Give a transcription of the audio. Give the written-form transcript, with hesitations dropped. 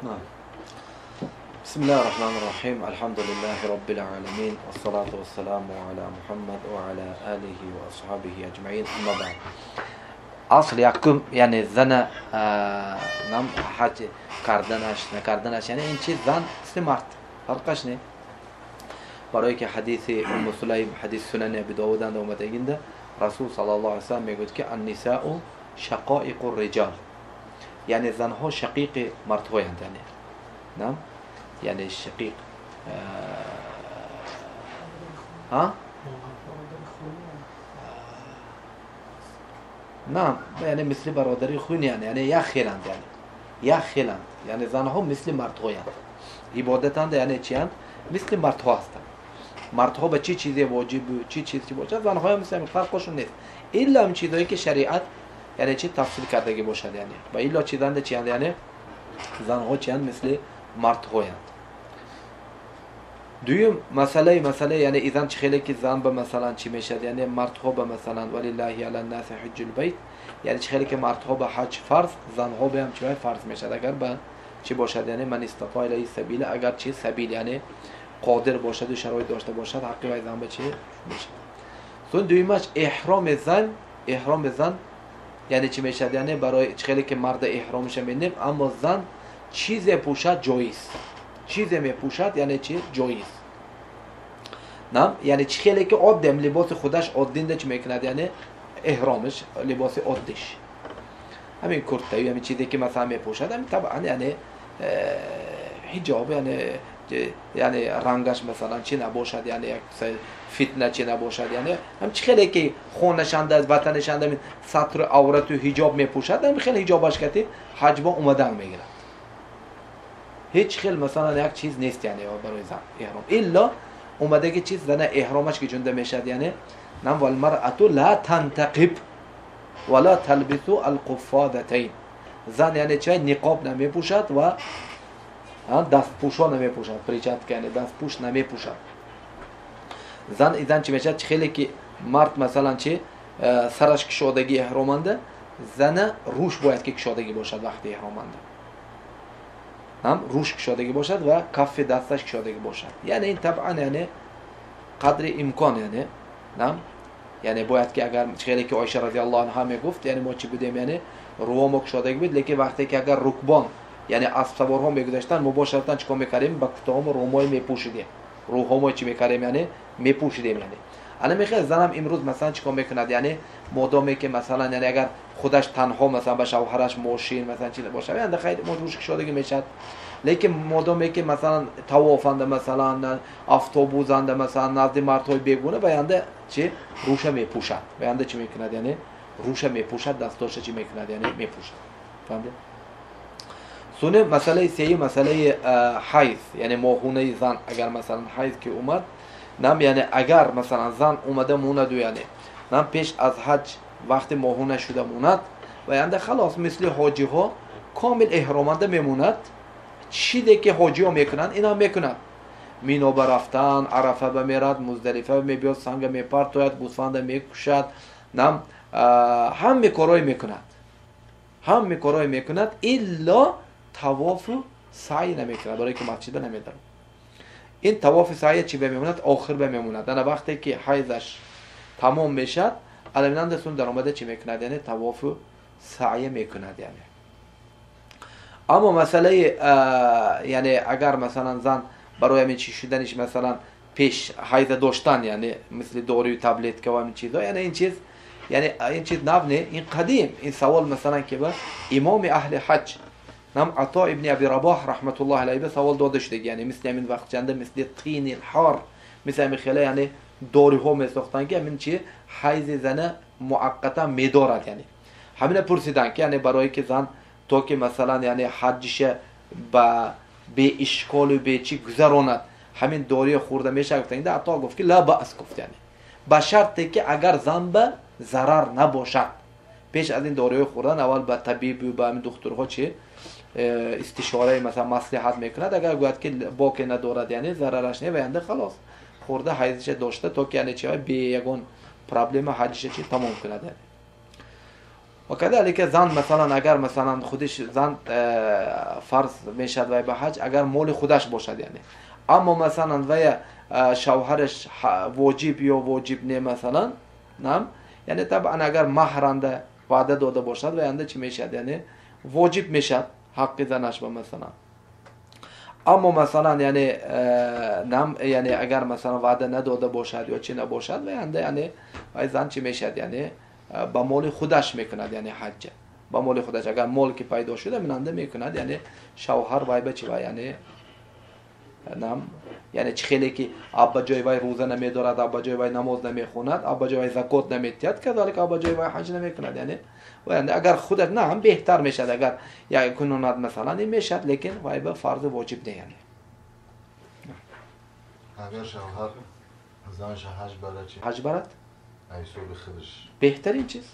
نعم. بسم الله الرحمن الرحيم. الحمد لله رب العالمين والصلاة والسلام على محمد وعلى آله وأصحابه أجمعين. أما بعد. أصل يحكم يعني زنا نعم حاجة كاردناش يعني إن شيء زن سمارت فرقش نه. برای که حدیث ام سلیم حدیث سنن ابی داود اند اومده گنده رسول صلی الله علیه و سلم میگوید که النساء شقائق الرجال، یعنی زنها شقیق مردهایند، یعنی نعم یعنی شقیق ها نعم یعنی مثل برادری خونی یعنی یا خیلند، یا خیلند، یعنی زنها مثل مردهایند، عبادتند، یعنی چیند؟ مثل مردها هستند. مردها به چی چیزی واجب چی چیزی باشه زنها هم مثل فرقشون نیست، الا اون چیزایی که شریعت یعنی چی تفصیل کردگی باشد، یعنی و الا چیزند چیند، یعنی زنها چیند مثل مردهایند. دویم مسئله یعنی ایزن چه خیلی که زن به مثلا چی میشد، یعنی مردها به مثلا ولله علی الناس حج البیت، یعنی چه خیلی که مردها به حج فرض، زنها به هم چی فرض میشد اگر به چی باشد، یعنی من استطاع الیه سبیل، اگر چی سبیل یعنی قادر باشد و شرایط داشته باشد حقی وای زن به چی میشه. سون دویمش احرام زن یعنی چی میشد، یعنی برای خیلی که مرد احرامش می‌نیم اما زن چیز پوشد جایز، چیز میپوشد یعنی چی جایز، نه یعنی چی خیلی که عادم لباس خودش عادینده چی میکند، یعنی احرامش لباس عادیش همین کرتایی همین چیزی که مثلا میپوشد همین طبعا یعنی حجاب یعنی رنگش مثلا چی نباشد، یعنی یک فتنه چی نباشد، یعنی هم چی خیلی که خونشند از وطنشند همین سطر عورت و حجاب میپوشد همین خیلی حجابش کتی حجبا اومدن میگیرد، هیچ خیلی مثلا یک چیز نیست یعنی برای زن احرام، الا اومده که چیز زن احرامش که جنده میشد، یعنی نم والمرأة لا تنتقب ولا تلبس القفادتين، زن یعنی چه نقاب نمیپوشد و دست پوشا نمیپوشد، پریچت کنه دست پوش نمیپوشد. زن ایزن چی میشد خیلی که مرد مثلا چی سرش کشادگی احرامنده، زن روش باید که کشادگی باشد وقتی احرامنده، هم روش کشادگی باشد و کف دستش کشادگی باشد، یعنی این طبعا یعنی قدر امکان، یعنی نم یعنی باید که اگر خیلی که عایشه رضی الله عنها میگفت یعنی ما چی بودیم یعنی روامو کشادگی بود، لیکن وقتی که اگر رکبان یعنی اسب سوارها میگذاشتن مباشرتا چیکار میکردیم با کتام رومای میپوشیدیم، روحامو چی میکردیم یعنی میپوشیدیم. یعنی الان میخواد زنم امروز مثلا چیکار میکند، یعنی مادامی که مثلا یعنی اگر خودش تنها مثلا با شوهرش ماشین مثلا چیز باشه یعنی خیلی روش کشادگی میشد، لیکن مادامی که مثلا توافنده مثلا اتوبوسنده مثلا نزد مردهای بیگونه بیانده چی روش میپوشد، بیانده چی میکند یعنی روش میپوشد، دستاش چی میکند یعنی میپوشد. فهمیدید؟ سونه مسئله سیه مسئله حیض، یعنی ماهونه زن اگر مثلا حیض که اومد نم یعنی اگر مثلا زن اومده موند و یعنی نم پیش از حج وقتی ماهونه شده موند و یعنی خلاص مثل حاجی ها کامل احرامنده میموند، چیزی که حاجی ها میکنند اینا میکنند، مینا برفتن عرفه بمیرد، مزدلفه میبیاد، سنگ میپرتوید، گوسفند میکشد، نم هم میکارای میکند الا طواف سعی نمیکنه، برای که مسجد نمیدن. این طواف سعی چی بمیموند؟ آخر بمیموند، یعنی وقتی که حیضش تمام میشد علمینند سون در آمده چی میکند، یعنی طواف سعی میکند. یعنی اما مسئله یعنی اگر مثلا زن برای همین چی شدنش مثلا پیش حیض داشتن، یعنی مثل داروی تبلیت که و همین چیزا، یعنی این چیز یعنی این چیز نبنه، این قدیم این سوال مثلا که با امام اهل حج نام عطا ابن ابی رباح رحمت الله علیه به سوال داده شده، یعنی مثل همین وقت چنده مثل طین الحار مثل همین خیلی یعنی داری ها میساختن که همین چیه حیض زن مؤقتا میدارد، یعنی همین پرسیدن که یعنی برای که زن تا که مثلا یعنی حجش به اشکال و به چی گذراند همین داری خورده میشه، گفتن ده عطا گفت که لا بأس، گفت یعنی با شرطی که اگر زن به ضرر نباشد، پیش از این داروی خوردن اول با طبیب و با همین دکترها چی استشاره مثلا مصلحت میکند، اگر گوید که باکی ندارد یعنی ضررش نمیبینده خلاص خورده حیضش داشته تا که یعنی چی به یگان پرابلم حجش چی تمام کند. و کذالک زن مثلا اگر مثلا خودش زن فرض میشد و به حج اگر مال خودش باشد یعنی، اما مثلا و شوهرش واجب یا واجب نه مثلا نم، یعنی طبعا اگر مهرنده وعده داده باشد و ینده چی میشد یعنی واجب میشد حق زنش به مثلا. اما مثلا یعنی نم یعنی اگر مثلا وعده نداده باشد یا چی نباشد و ینده یعنی زن چی میشد یعنی با مال خودش میکند یعنی حج با مال خودش اگر مال که پیدا شده مننده میکند یعنی شوهر وای بچی وای یعنی نم یعنی چه خیلی که ابا جای وای روزه نمیدارد، ابا جای وای نماز نمیخواند، ابا جای وای زکات نمیدهد، کذالک ابا جای وای حج نمیکند یعنی و یعنی اگر خودت نه هم بهتر میشد اگر یا کنوند مثلا این میشد لیکن وای به فرض واجب نه یعنی. اگر شوهر زنش حج برد چی؟ حج برد ایسو به خودش بهترین چیز